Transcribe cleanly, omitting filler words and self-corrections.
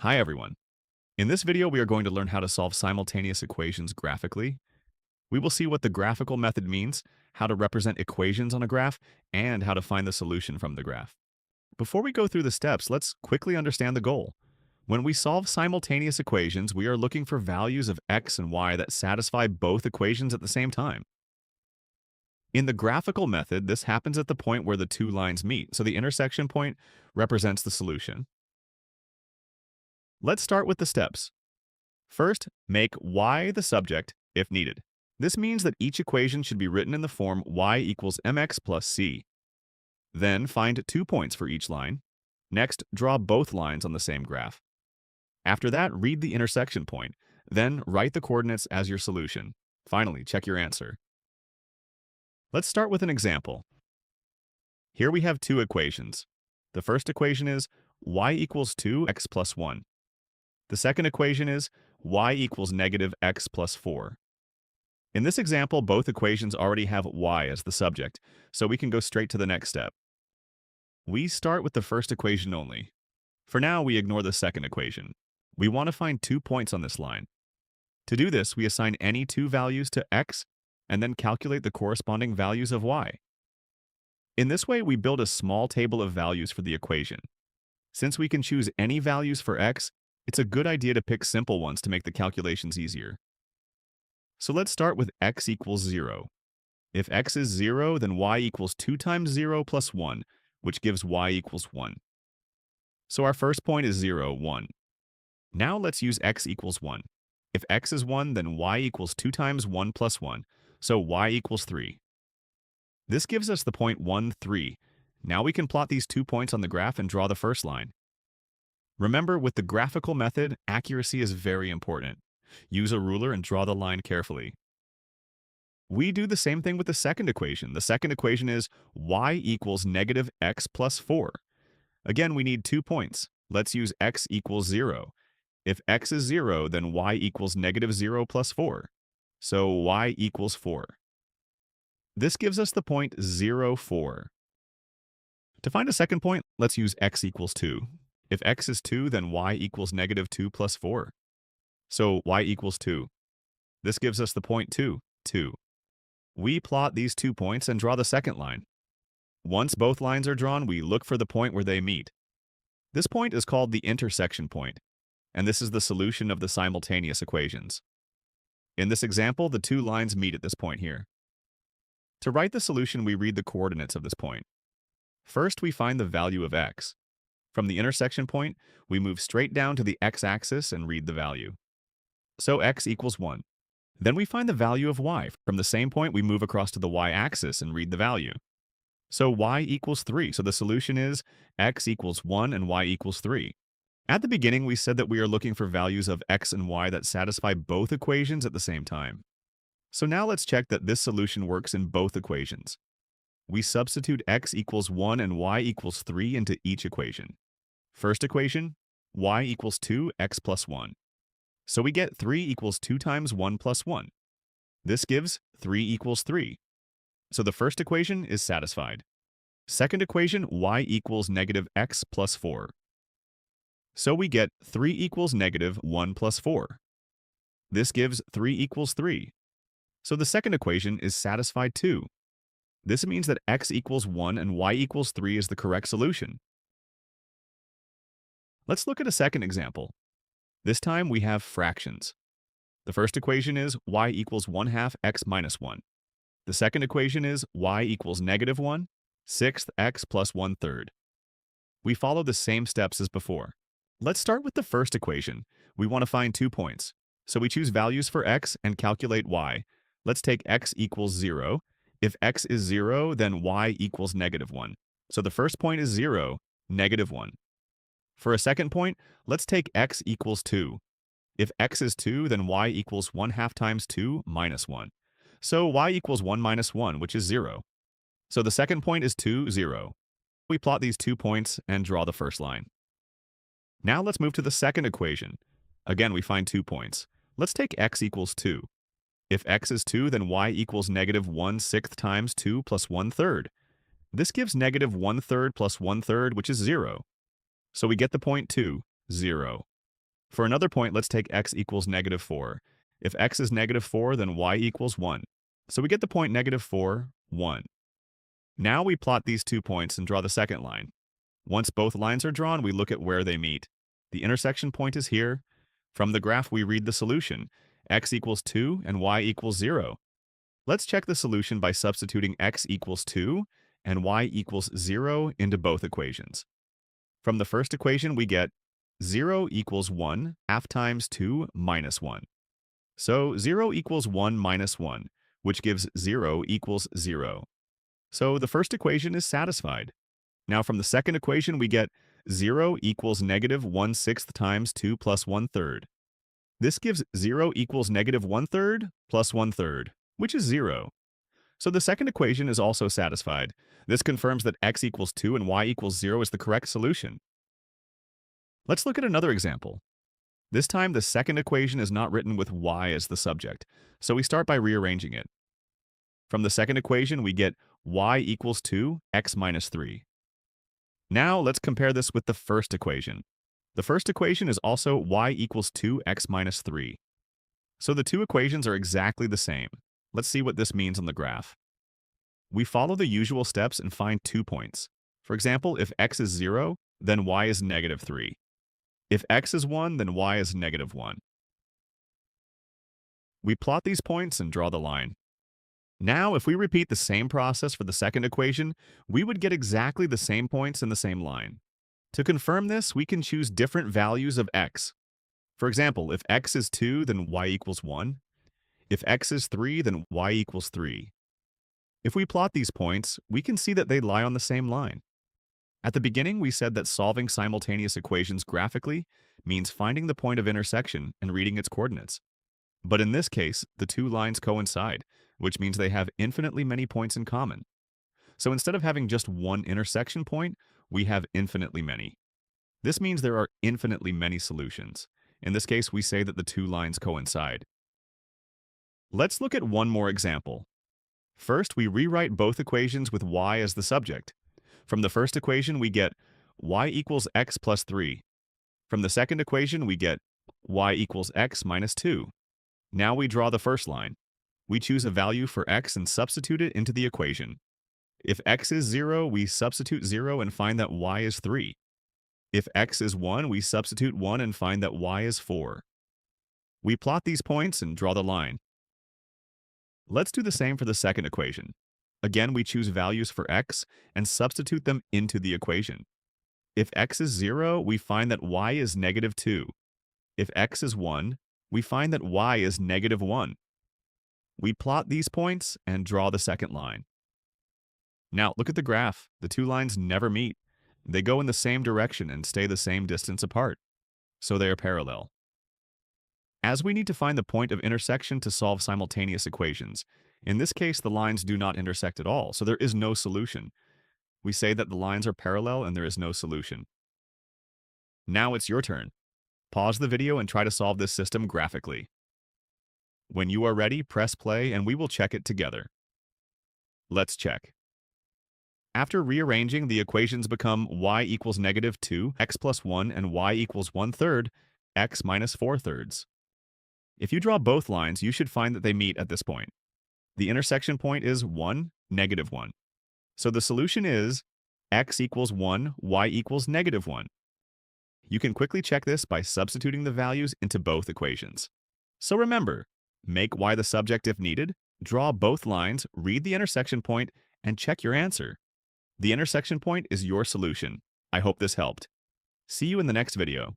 Hi everyone. In this video, we are going to learn how to solve simultaneous equations graphically. We will see what the graphical method means, how to represent equations on a graph, and how to find the solution from the graph. Before we go through the steps, let's quickly understand the goal. When we solve simultaneous equations, we are looking for values of x and y that satisfy both equations at the same time. In the graphical method, this happens at the point where the two lines meet, so the intersection point represents the solution. Let's start with the steps. First, make y the subject if needed. This means that each equation should be written in the form y equals mx plus c. Then find 2 points for each line. Next, draw both lines on the same graph. After that, read the intersection point. Then write the coordinates as your solution. Finally, check your answer. Let's start with an example. Here we have two equations. The first equation is y equals 2x plus 1. The second equation is y equals negative x plus 4. In this example, both equations already have y as the subject, so we can go straight to the next step. We start with the first equation only. For now, we ignore the second equation. We want to find 2 points on this line. To do this, we assign any two values to x and then calculate the corresponding values of y. In this way, we build a small table of values for the equation. Since we can choose any values for x, it's a good idea to pick simple ones to make the calculations easier. So let's start with x equals 0. If x is 0, then y equals 2 times 0 plus 1, which gives y equals 1. So our first point is 0, 1. Now let's use x equals 1. If x is 1, then y equals 2 times 1 plus 1, so y equals 3. This gives us the point 1, 3. Now we can plot these 2 points on the graph and draw the first line. Remember, with the graphical method, accuracy is very important. Use a ruler and draw the line carefully. We do the same thing with the second equation. The second equation is y equals negative x plus 4. Again, we need 2 points. Let's use x equals 0. If x is 0, then y equals negative 0 plus 4. So y equals 4. This gives us the point 0, 4. To find a second point, let's use x equals 2. If x is 2, then y equals negative 2 plus 4. So y equals 2. This gives us the point 2, 2. We plot these 2 points and draw the second line. Once both lines are drawn, we look for the point where they meet. This point is called the intersection point, and this is the solution of the simultaneous equations. In this example, the two lines meet at this point here. To write the solution, we read the coordinates of this point. First, we find the value of x. From the intersection point, we move straight down to the x-axis and read the value. So x equals 1. Then we find the value of y. From the same point, we move across to the y-axis and read the value. So y equals 3. So the solution is x equals 1 and y equals 3. At the beginning, we said that we are looking for values of x and y that satisfy both equations at the same time. So now let's check that this solution works in both equations. We substitute x equals 1 and y equals 3 into each equation. First equation, y equals 2, x plus 1. So we get 3 equals 2 times 1 plus 1. This gives 3 equals 3. So the first equation is satisfied. Second equation, y equals negative x plus 4. So we get 3 equals negative 1 plus 4. This gives 3 equals 3. So the second equation is satisfied too. This means that x equals 1 and y equals 3 is the correct solution. Let's look at a second example. This time we have fractions. The first equation is y equals 1/2 x minus 1. The second equation is y equals negative 1, 6th x plus 1/3. We follow the same steps as before. Let's start with the first equation. We want to find 2 points. So we choose values for x and calculate y. Let's take x equals 0. If x is 0, then y equals negative 1. So the first point is 0, negative 1. For a second point, let's take x equals 2. If x is 2, then y equals 1/2 times 2 minus 1. So y equals 1 minus 1, which is 0. So the second point is 2, 0. We plot these 2 points and draw the first line. Now let's move to the second equation. Again, we find 2 points. Let's take x equals 2. If x is 2, then y equals negative 1/6 times 2 plus 1/3. This gives negative 1/3 plus 1/3, which is 0. So we get the point 2, 0. For another point, let's take x equals -4. If x is -4, then y equals 1. So we get the point -4, 1. Now we plot these 2 points and draw the second line. Once both lines are drawn, we look at where they meet. The intersection point is here. From the graph, we read the solution. X equals 2 and y equals 0. Let's check the solution by substituting x equals 2 and y equals 0 into both equations. From the first equation, we get 0 equals 1 half times 2 minus 1. So 0 equals 1 minus 1, which gives 0 equals 0. So the first equation is satisfied. Now from the second equation, we get 0 equals -1/6 times 2 plus 1/3. This gives 0 equals -1/3 plus 1/3, which is 0. So the second equation is also satisfied. This confirms that x equals 2 and y equals 0 is the correct solution. Let's look at another example. This time, the second equation is not written with y as the subject, so we start by rearranging it. From the second equation, we get y equals 2, x minus 3. Now let's compare this with the first equation. The first equation is also y equals 2x minus 3. So the two equations are exactly the same. Let's see what this means on the graph. We follow the usual steps and find 2 points. For example, if x is 0, then y is -3. If x is 1, then y is -1. We plot these points and draw the line. Now, if we repeat the same process for the second equation, we would get exactly the same points in the same line. To confirm this, we can choose different values of x. For example, if x is 2, then y equals 1. If x is 3, then y equals 3. If we plot these points, we can see that they lie on the same line. At the beginning, we said that solving simultaneous equations graphically means finding the point of intersection and reading its coordinates. But in this case, the two lines coincide, which means they have infinitely many points in common. So instead of having just one intersection point, we have infinitely many. This means there are infinitely many solutions. In this case, we say that the two lines coincide. Let's look at one more example. First, we rewrite both equations with y as the subject. From the first equation, we get y equals x plus 3. From the second equation, we get y equals x minus 2. Now we draw the first line. We choose a value for x and substitute it into the equation. If x is 0, we substitute 0 and find that y is 3. If x is 1, we substitute 1 and find that y is 4. We plot these points and draw the line. Let's do the same for the second equation. Again, we choose values for x and substitute them into the equation. If x is 0, we find that y is -2. If x is 1, we find that y is -1. We plot these points and draw the second line. Now, look at the graph. The two lines never meet. They go in the same direction and stay the same distance apart, so they are parallel. As we need to find the point of intersection to solve simultaneous equations, in this case, the lines do not intersect at all, so there is no solution. We say that the lines are parallel and there is no solution. Now it's your turn. Pause the video and try to solve this system graphically. When you are ready, press play and we will check it together. Let's check. After rearranging, the equations become y equals -2, x plus 1, and y equals 1/3, x minus 4/3. If you draw both lines, you should find that they meet at this point. The intersection point is 1, -1. So the solution is x equals 1, y equals -1. You can quickly check this by substituting the values into both equations. So remember, make y the subject if needed, draw both lines, read the intersection point, and check your answer. The intersection point is your solution. I hope this helped. See you in the next video.